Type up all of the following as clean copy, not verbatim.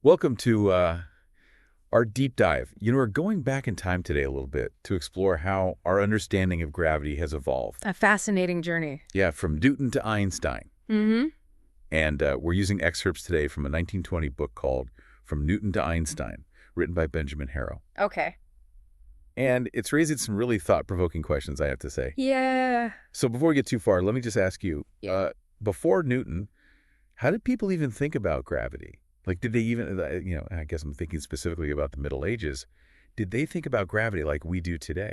Welcome to our deep dive. We're going back in time today a little bit to explore how our understanding of gravity has evolved. A fascinating journey. Yeah, from Newton to Einstein. Mm-hmm. And we're using excerpts today from a 1920 book called From Newton to Einstein, written by Benjamin Harrow. Okay. And it's raising some really thought-provoking questions, I have to say. Yeah. So before we get too far, let me just ask you, Yeah. before Newton, how did people even think about gravity? Like, did they even, I guess I'm thinking specifically about the Middle Ages. Did they think about gravity like we do today?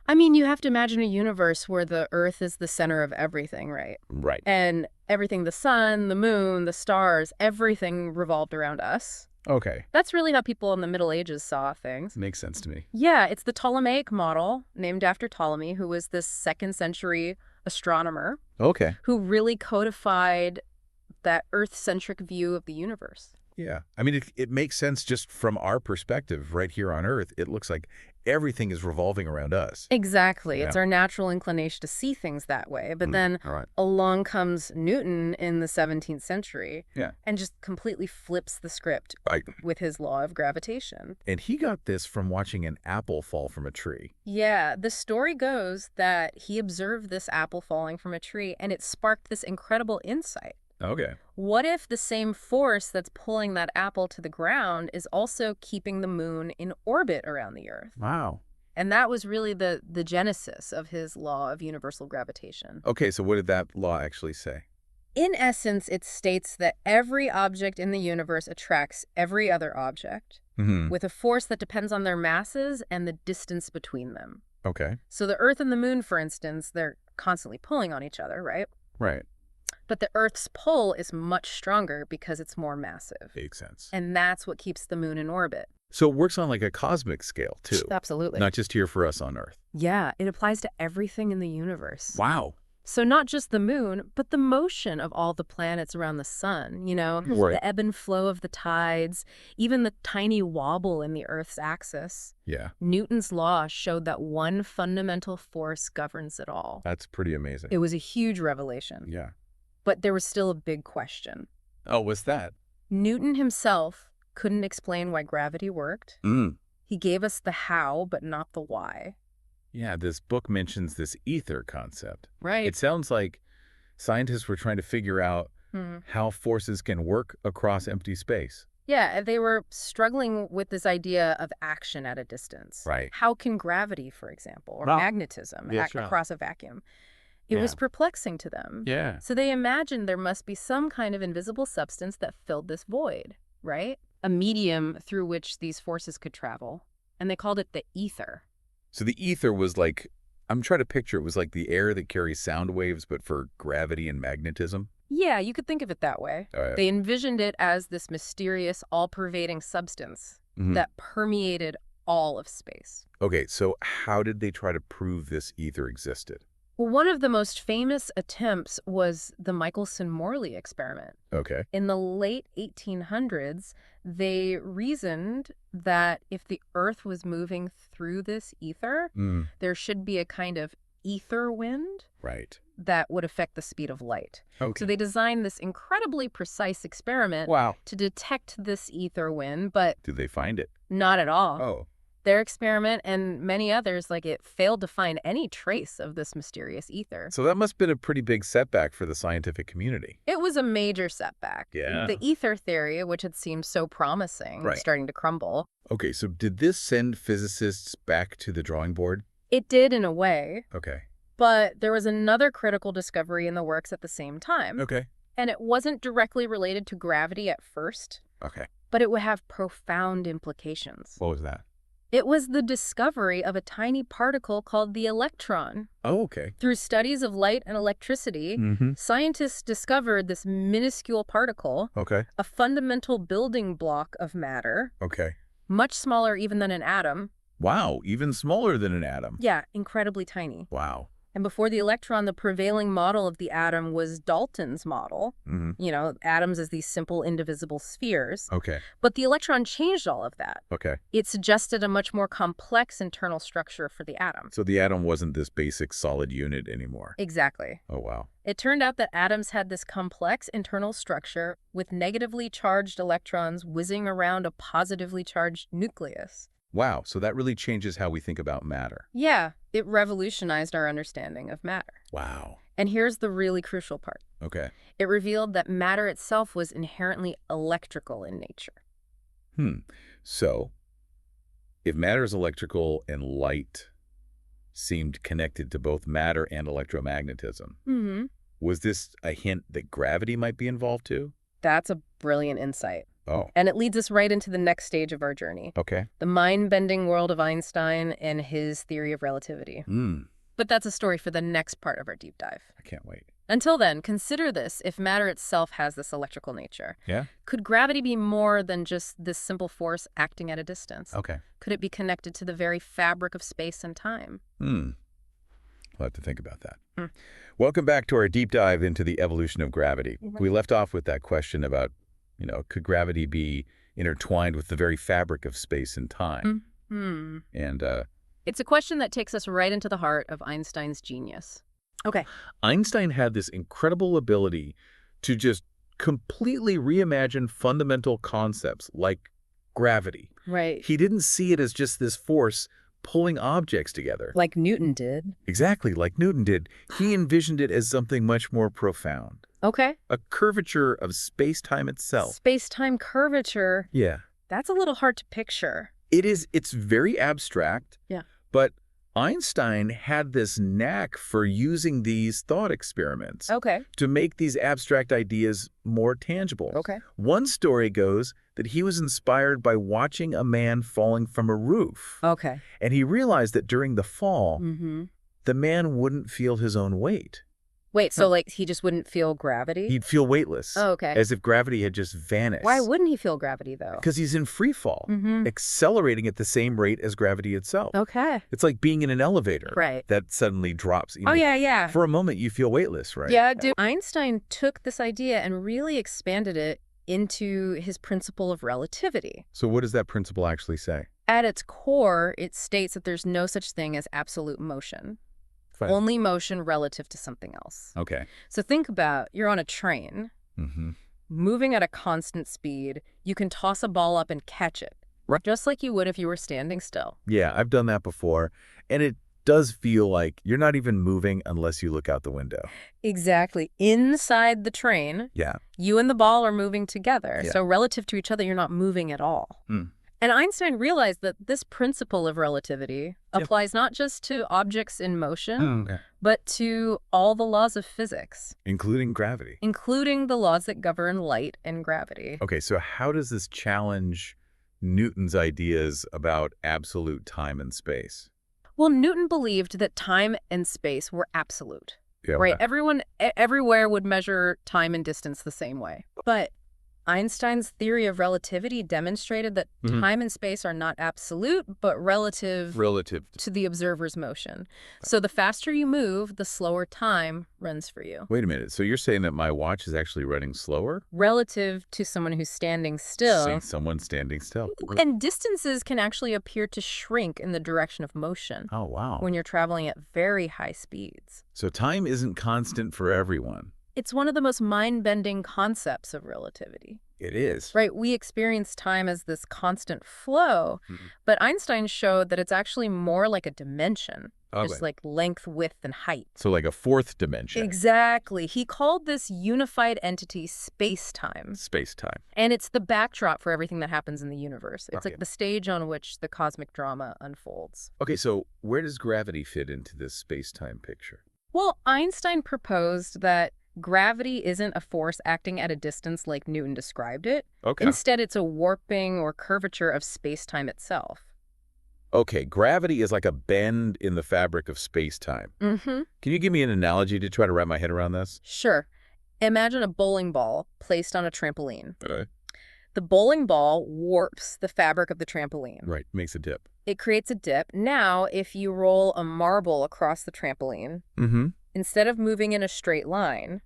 I mean, you have to imagine a universe where the Earth is the center of everything, right? Right. And everything, the sun, the moon, the stars, everything revolved around us. Okay. That's really how people in the Middle Ages saw things. Makes sense to me. Yeah, it's the Ptolemaic model, named after Ptolemy, who was this 2nd century astronomer Okay. who really codified that Earth-centric view of the universe. Yeah. I mean, it makes sense just from our perspective right here on Earth. It looks like everything is revolving around us. Exactly. Yeah. It's our natural inclination to see things that way. But then All right. along comes Newton in the 17th century Yeah. and just completely flips the script Right. with his law of gravitation. And he got this from watching an apple fall from a tree. Yeah, the story goes that he observed this apple falling from a tree and it sparked this incredible insight. Okay. What if the same force that's pulling that apple to the ground is also keeping the moon in orbit around the Earth? Wow. And that was really the genesis of his law of universal gravitation. Okay, so what did that law actually say? In essence, it states that every object in the universe attracts every other object Mm-hmm. with a force that depends on their masses and the distance between them. Okay. So the Earth and the moon, for instance, they're constantly pulling on each other, right? Right. But the Earth's pull is much stronger because it's more massive. Makes sense. And that's what keeps the moon in orbit. So it works on like a cosmic scale, too. Absolutely. Not just here for us on Earth. Yeah, it applies to everything in the universe. Wow. So not just the moon, but the motion of all the planets around the sun, Right. the ebb and flow of the tides, even the tiny wobble in the Earth's axis. Yeah. Newton's law showed that one fundamental force governs it all. That's pretty amazing. It was a huge revelation. Yeah. But there was still a big question. Oh, what's that? Newton himself couldn't explain why gravity worked. Mm. He gave us the how, but not the why. Yeah, this book mentions this ether concept. Right. It sounds like scientists were trying to figure out how forces can work across empty space. Yeah, they were struggling with this idea of action at a distance. Right. How can gravity, for example, or Well, magnetism yeah, act sure. across a vacuum? It was perplexing to them. Yeah. So they imagined there must be some kind of invisible substance that filled this void, right? A medium through which these forces could travel. And they called it the ether. So the ether was like, I'm trying to picture, it was like the air that carries sound waves, but for gravity and magnetism. Yeah, you could think of it that way. They envisioned it as this mysterious, all-pervading substance that permeated all of space. Okay, so how did they try to prove this ether existed? Well, one of the most famous attempts was the Michelson-Morley experiment. Okay. In the late 1800s, they reasoned that if the Earth was moving through this ether, there should be a kind of ether wind Right. that would affect the speed of light. Okay. So they designed this incredibly precise experiment Wow. to detect this ether wind, but Did they find it? not at all. Oh. Their experiment and many others, it failed to find any trace of this mysterious ether. So that must have been a pretty big setback for the scientific community. It was a major setback. Yeah. The ether theory, which had seemed so promising, was Right. starting to crumble. Okay, so did this send physicists back to the drawing board? It did in a way, Okay. but there was another critical discovery in the works at the same time. Okay. And it wasn't directly related to gravity at first, Okay. but it would have profound implications. What was that? It was the discovery of a tiny particle called the electron. Oh, okay. Through studies of light and electricity, scientists discovered this minuscule particle, Okay. a fundamental building block of matter, Okay. much smaller even than an atom. Wow, even smaller than an atom. Yeah, incredibly tiny. Wow. And before the electron, the prevailing model of the atom was Dalton's model. Mm-hmm. You know, atoms as these simple, indivisible spheres. Okay. But the electron changed all of that. Okay. It suggested a much more complex internal structure for the atom. So the atom wasn't this basic solid unit anymore. Exactly. Oh, wow. It turned out that atoms had this complex internal structure with negatively charged electrons whizzing around a positively charged nucleus. Wow. So that really changes how we think about matter. Yeah, it revolutionized our understanding of matter. Wow. And here's the really crucial part. Okay. It revealed that matter itself was inherently electrical in nature. So if matter is electrical and light seemed connected to both matter and electromagnetism, was this a hint that gravity might be involved too? That's a brilliant insight. Oh. And it leads us right into the next stage of our journey. Okay. The mind-bending world of Einstein and his theory of relativity. But that's a story for the next part of our deep dive. I can't wait. Until then, consider this. If matter itself has this electrical nature, Yeah? could gravity be more than just this simple force acting at a distance? Okay. Could it be connected to the very fabric of space and time? We'll have to think about that. Welcome back to our deep dive into the evolution of gravity. We left off with that question about, could gravity be intertwined with the very fabric of space and time? And It's a question that takes us right into the heart of Einstein's genius. Okay. Einstein had this incredible ability to just completely reimagine fundamental concepts like gravity. Right. He didn't see it as just this force pulling objects together. Like Newton did. Exactly, like Newton did. He envisioned it as something much more profound. Okay. A curvature of space-time itself. Space-time curvature. Yeah. That's a little hard to picture. It is. It's very abstract. Yeah. But Einstein had this knack for using these thought experiments to make these abstract ideas more tangible. Okay. One story goes that he was inspired by watching a man falling from a roof. Okay. And he realized that during the fall, the man wouldn't feel his own weight. Wait, so like he just wouldn't feel gravity? He'd feel weightless. Oh, okay. As if gravity had just vanished. Why wouldn't he feel gravity, though? Because he's in free fall, accelerating at the same rate as gravity itself. Okay. It's like being in an elevator that suddenly drops. Oh, yeah. For a moment, you feel weightless, right? Yeah, dude. Einstein took this idea and really expanded it into his principle of relativity. So what does that principle actually say? At its core, it states that there's no such thing as absolute motion. Fine. Only motion relative to something else. Okay. So think about, you're on a train, moving at a constant speed. You can toss a ball up and catch it, just like you would if you were standing still. Yeah, I've done that before. And it does feel like you're not even moving unless you look out the window. Exactly. Inside the train, you and the ball are moving together. Yeah. So relative to each other, you're not moving at all. And Einstein realized that this principle of relativity applies not just to objects in motion, but to all the laws of physics. Including gravity. Including the laws that govern light and gravity. Okay, so how does this challenge Newton's ideas about absolute time and space? Well, Newton believed that time and space were absolute. Yeah, right? okay. Everyone, everywhere would measure time and distance the same way. But Einstein's theory of relativity demonstrated that time and space are not absolute, but relative to the observer's motion. So the faster you move, the slower time runs for you. Wait a minute. So you're saying that my watch is actually running slower? Relative to someone who's standing still. Seeing someone standing still. And distances can actually appear to shrink in the direction of motion. Oh, wow. When you're traveling at very high speeds. So time isn't constant for everyone. It's one of the most mind-bending concepts of relativity. It is. Right, we experience time as this constant flow, but Einstein showed that it's actually more like a dimension, just like length, width, and height. So like a fourth dimension. Exactly. He called this unified entity space-time. Space-time. And it's the backdrop for everything that happens in the universe. It's like the stage on which the cosmic drama unfolds. Okay, so where does gravity fit into this space-time picture? Well, Einstein proposed that gravity isn't a force acting at a distance like Newton described it. Okay. Instead, it's a warping or curvature of space-time itself. Okay, gravity is like a bend in the fabric of space-time. Can you give me an analogy to try to wrap my head around this? Sure. Imagine a bowling ball placed on a trampoline. Okay. The bowling ball warps the fabric of the trampoline. Right, makes a dip. It creates a dip. Now, if you roll a marble across the trampoline, instead of moving in a straight line,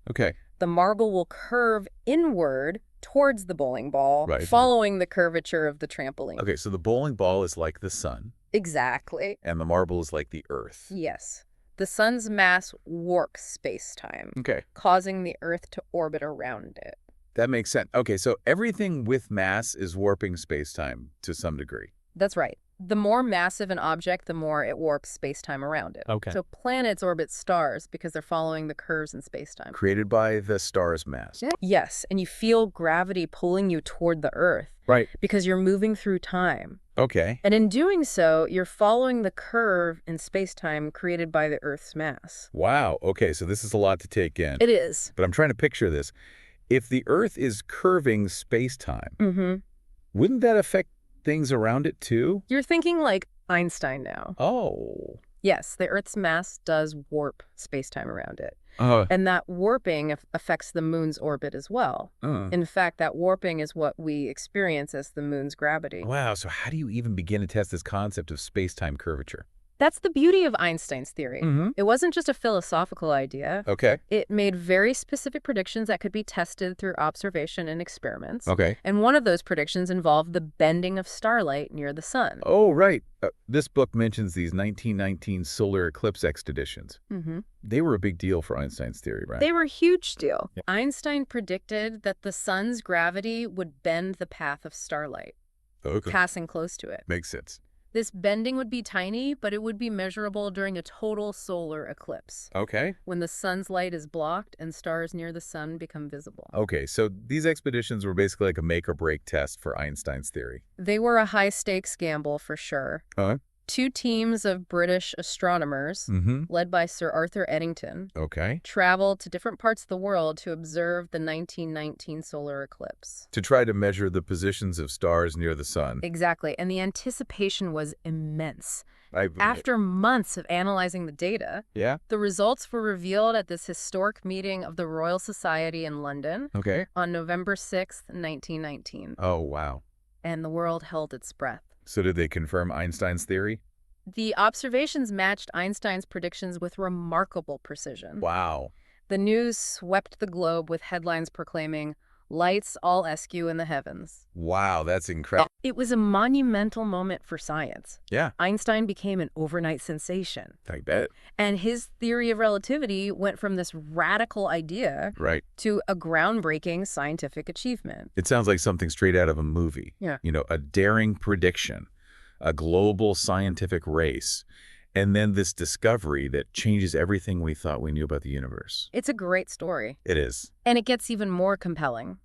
the marble will curve inward towards the bowling ball, following the curvature of the trampoline. Okay, so the bowling ball is like the sun. Exactly. And the marble is like the Earth. Yes. The sun's mass warps space-time, causing the Earth to orbit around it. That makes sense. Okay, so everything with mass is warping space-time to some degree. That's right. The more massive an object, the more it warps space-time around it. So planets orbit stars because they're following the curves in space-time. Created by the star's mass. Yes, and you feel gravity pulling you toward the Earth. Because you're moving through time. And in doing so, you're following the curve in space-time created by the Earth's mass. Wow. Okay, so this is a lot to take in. It is. But I'm trying to picture this. If the Earth is curving space-time, wouldn't that affect things around it too? You're thinking like Einstein now. Oh. Yes, the Earth's mass does warp space-time around it. And that warping affects the moon's orbit as well. In fact, that warping is what we experience as the moon's gravity. Wow, so how do you even begin to test this concept of space-time curvature? That's the beauty of Einstein's theory. It wasn't just a philosophical idea. It made very specific predictions that could be tested through observation and experiments. And one of those predictions involved the bending of starlight near the sun. Oh, right. This book mentions these 1919 solar eclipse expeditions. They were a big deal for Einstein's theory, right? They were a huge deal. Einstein predicted that the sun's gravity would bend the path of starlight, passing close to it. Makes sense. This bending would be tiny, but it would be measurable during a total solar eclipse. When the sun's light is blocked and stars near the sun become visible. So these expeditions were basically like a make-or-break test for Einstein's theory. They were a high-stakes gamble for sure. Two teams of British astronomers, led by Sir Arthur Eddington, traveled to different parts of the world to observe the 1919 solar eclipse. To try to measure the positions of stars near the sun. Exactly, and the anticipation was immense. After months of analyzing the data, the results were revealed at this historic meeting of the Royal Society in London on November 6th, 1919. Oh, wow. And the world held its breath. So did they confirm Einstein's theory? The observations matched Einstein's predictions with remarkable precision. Wow. The news swept the globe with headlines proclaiming, "Lights all askew in the heavens." Wow, that's incredible. It was a monumental moment for science. Yeah. Einstein became an overnight sensation. I bet. And his theory of relativity went from this radical idea to a groundbreaking scientific achievement. It sounds like something straight out of a movie. You know, a daring prediction, a global scientific race, and then this discovery that changes everything we thought we knew about the universe. It's a great story. It is. And it gets even more compelling.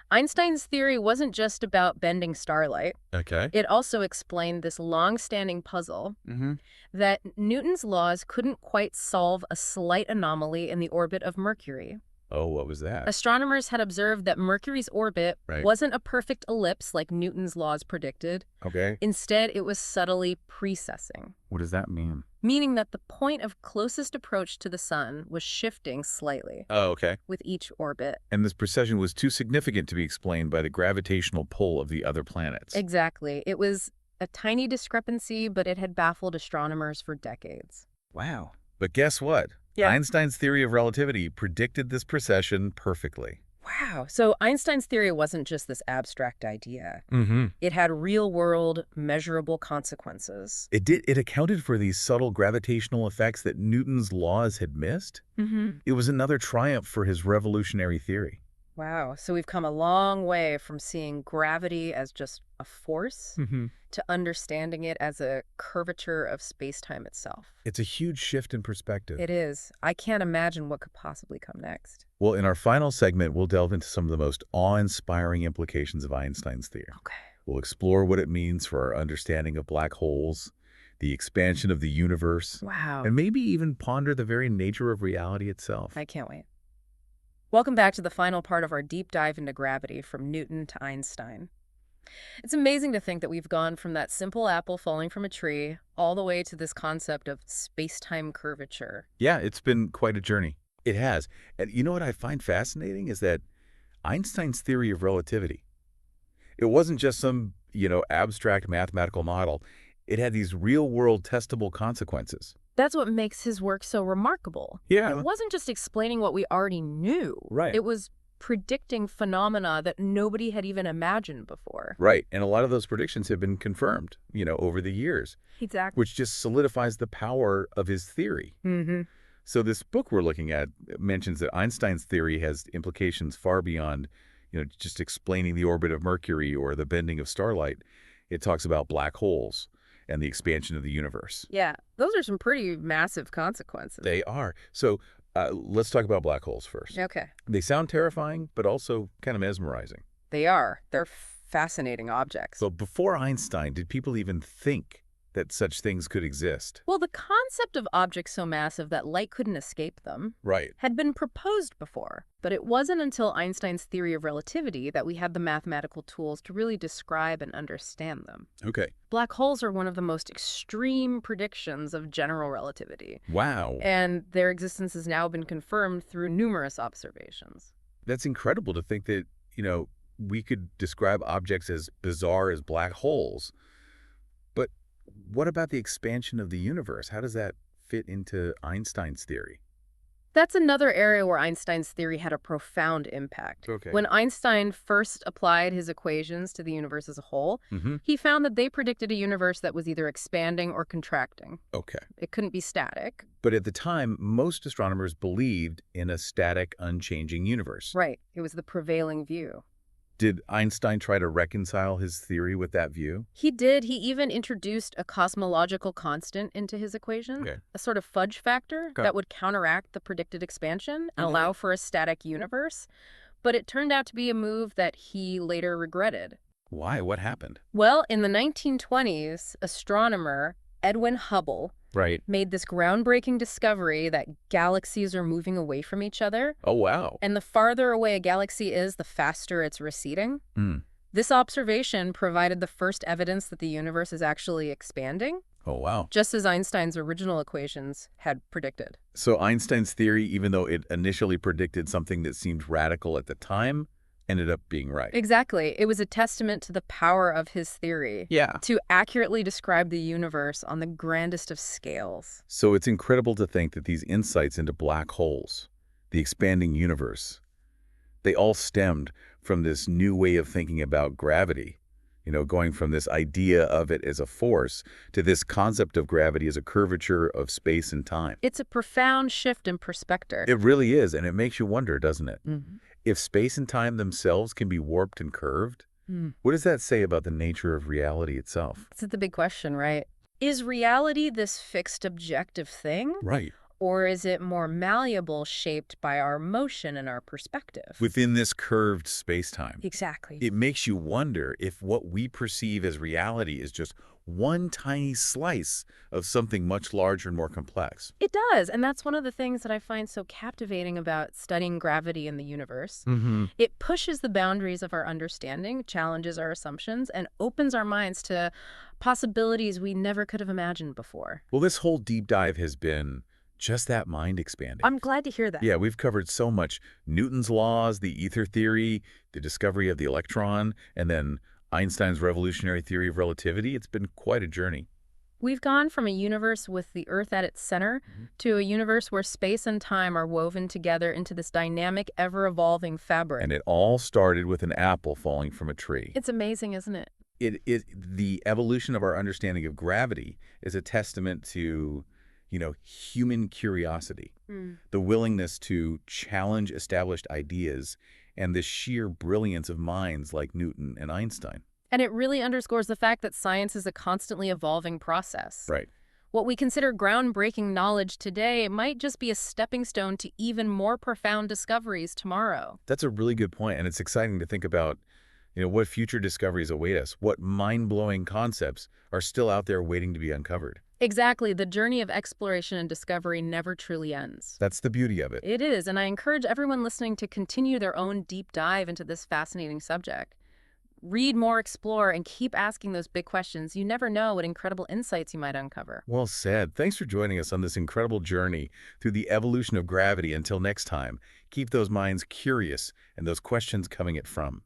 Einstein's theory wasn't just about bending starlight. It also explained this long-standing puzzle that Newton's laws couldn't quite solve a slight anomaly in the orbit of Mercury. Oh, what was that? Astronomers had observed that Mercury's orbit wasn't a perfect ellipse like Newton's laws predicted. Instead, it was subtly precessing. What does that mean? Meaning that the point of closest approach to the sun was shifting slightly. With each orbit. And this precession was too significant to be explained by the gravitational pull of the other planets. Exactly. It was a tiny discrepancy, but it had baffled astronomers for decades. Wow. But guess what? Einstein's theory of relativity predicted this precession perfectly. Wow. So Einstein's theory wasn't just this abstract idea. It had real-world, measurable consequences. It accounted for these subtle gravitational effects that Newton's laws had missed. It was another triumph for his revolutionary theory. Wow. So we've come a long way from seeing gravity as just a force to understanding it as a curvature of space-time itself. It's a huge shift in perspective. It is. I can't imagine what could possibly come next. Well, in our final segment, we'll delve into some of the most awe-inspiring implications of Einstein's theory. We'll explore what it means for our understanding of black holes, the expansion of the universe, and maybe even ponder the very nature of reality itself. I can't wait. Welcome back to the final part of our deep dive into gravity from Newton to Einstein. It's amazing to think that we've gone from that simple apple falling from a tree all the way to this concept of space-time curvature. Yeah, it's been quite a journey. It has. And you know what I find fascinating is that Einstein's theory of relativity, it wasn't just some, abstract mathematical model. It had these real-world testable consequences. That's what makes his work so remarkable. Yeah. It wasn't just explaining what we already knew. Right. It was predicting phenomena that nobody had even imagined before. Right. And a lot of those predictions have been confirmed, over the years, Exactly. which just solidifies the power of his theory. Mm-hmm. So this book we're looking at mentions that Einstein's theory has implications far beyond, just explaining the orbit of Mercury or the bending of starlight. It talks about black holes and the expansion of the universe. Yeah, those are some pretty massive consequences. They are. So let's talk about black holes first. Okay. They sound terrifying, but also kind of mesmerizing. They are. They're fascinating objects. So before Einstein, did people even think that such things could exist? Well, the concept of objects so massive that light couldn't escape them Right. had been proposed before, but it wasn't until Einstein's theory of relativity that we had the mathematical tools to really describe and understand them. Okay. Black holes are one of the most extreme predictions of general relativity, Wow. and their existence has now been confirmed through numerous observations. That's incredible to think that, we could describe objects as bizarre as black holes. But what about the expansion of the universe? How does that fit into Einstein's theory? That's another area where Einstein's theory had a profound impact. Okay. When Einstein first applied his equations to the universe as a whole, he found that they predicted a universe that was either expanding or contracting. Okay. It couldn't be static. But at the time, most astronomers believed in a static, unchanging universe. Right. It was the prevailing view. Did Einstein try to reconcile his theory with that view? He did. He even introduced a cosmological constant into his equation, Okay. a sort of fudge factor that would counteract the predicted expansion and allow for a static universe. But it turned out to be a move that he later regretted. Why? What happened? Well, in the 1920s, astronomer Edwin Hubble Right. made this groundbreaking discovery that galaxies are moving away from each other. Oh, wow. And the farther away a galaxy is, the faster it's receding. This observation provided the first evidence that the universe is actually expanding, Oh, wow. just as Einstein's original equations had predicted. So Einstein's theory, even though it initially predicted something that seemed radical at the time, ended up being right. Exactly. It was a testament to the power of his theory to accurately describe the universe on the grandest of scales. So it's incredible to think that these insights into black holes, the expanding universe, they all stemmed from this new way of thinking about gravity, going from this idea of it as a force to this concept of gravity as a curvature of space and time. It's a profound shift in perspective. It really is, and it makes you wonder, doesn't it? Mm-hmm. If space and time themselves can be warped and curved, what does that say about the nature of reality itself? That's the big question, right? Is reality this fixed objective thing? Right. Or is it more malleable, shaped by our motion and our perspective? Within this curved space-time. Exactly. It makes you wonder if what we perceive as reality is just one tiny slice of something much larger and more complex. It does, and that's one of the things that I find so captivating about studying gravity in the universe. It pushes the boundaries of our understanding, challenges our assumptions, and opens our minds to possibilities we never could have imagined before. Well, this whole deep dive has been just that mind expanding. I'm glad to hear that. Yeah, we've covered so much. Newton's laws, the ether theory, the discovery of the electron, and then Einstein's revolutionary theory of relativity. It's been quite a journey. We've gone from a universe with the Earth at its center to a universe where space and time are woven together into this dynamic, ever-evolving fabric. And it all started with an apple falling from a tree. It's amazing, isn't it? The evolution of our understanding of gravity is a testament to human curiosity, the willingness to challenge established ideas, and the sheer brilliance of minds like Newton and Einstein. And it really underscores the fact that science is a constantly evolving process. Right. What we consider groundbreaking knowledge today might just be a stepping stone to even more profound discoveries tomorrow. That's a really good point, and it's exciting to think about what future discoveries await us, what mind-blowing concepts are still out there waiting to be uncovered. Exactly. The journey of exploration and discovery never truly ends. That's the beauty of it. It is, and I encourage everyone listening to continue their own deep dive into this fascinating subject. Read more, explore, and keep asking those big questions. You never know what incredible insights you might uncover. Well said. Thanks for joining us on this incredible journey through the evolution of gravity. Until next time, keep those minds curious and those questions coming at from.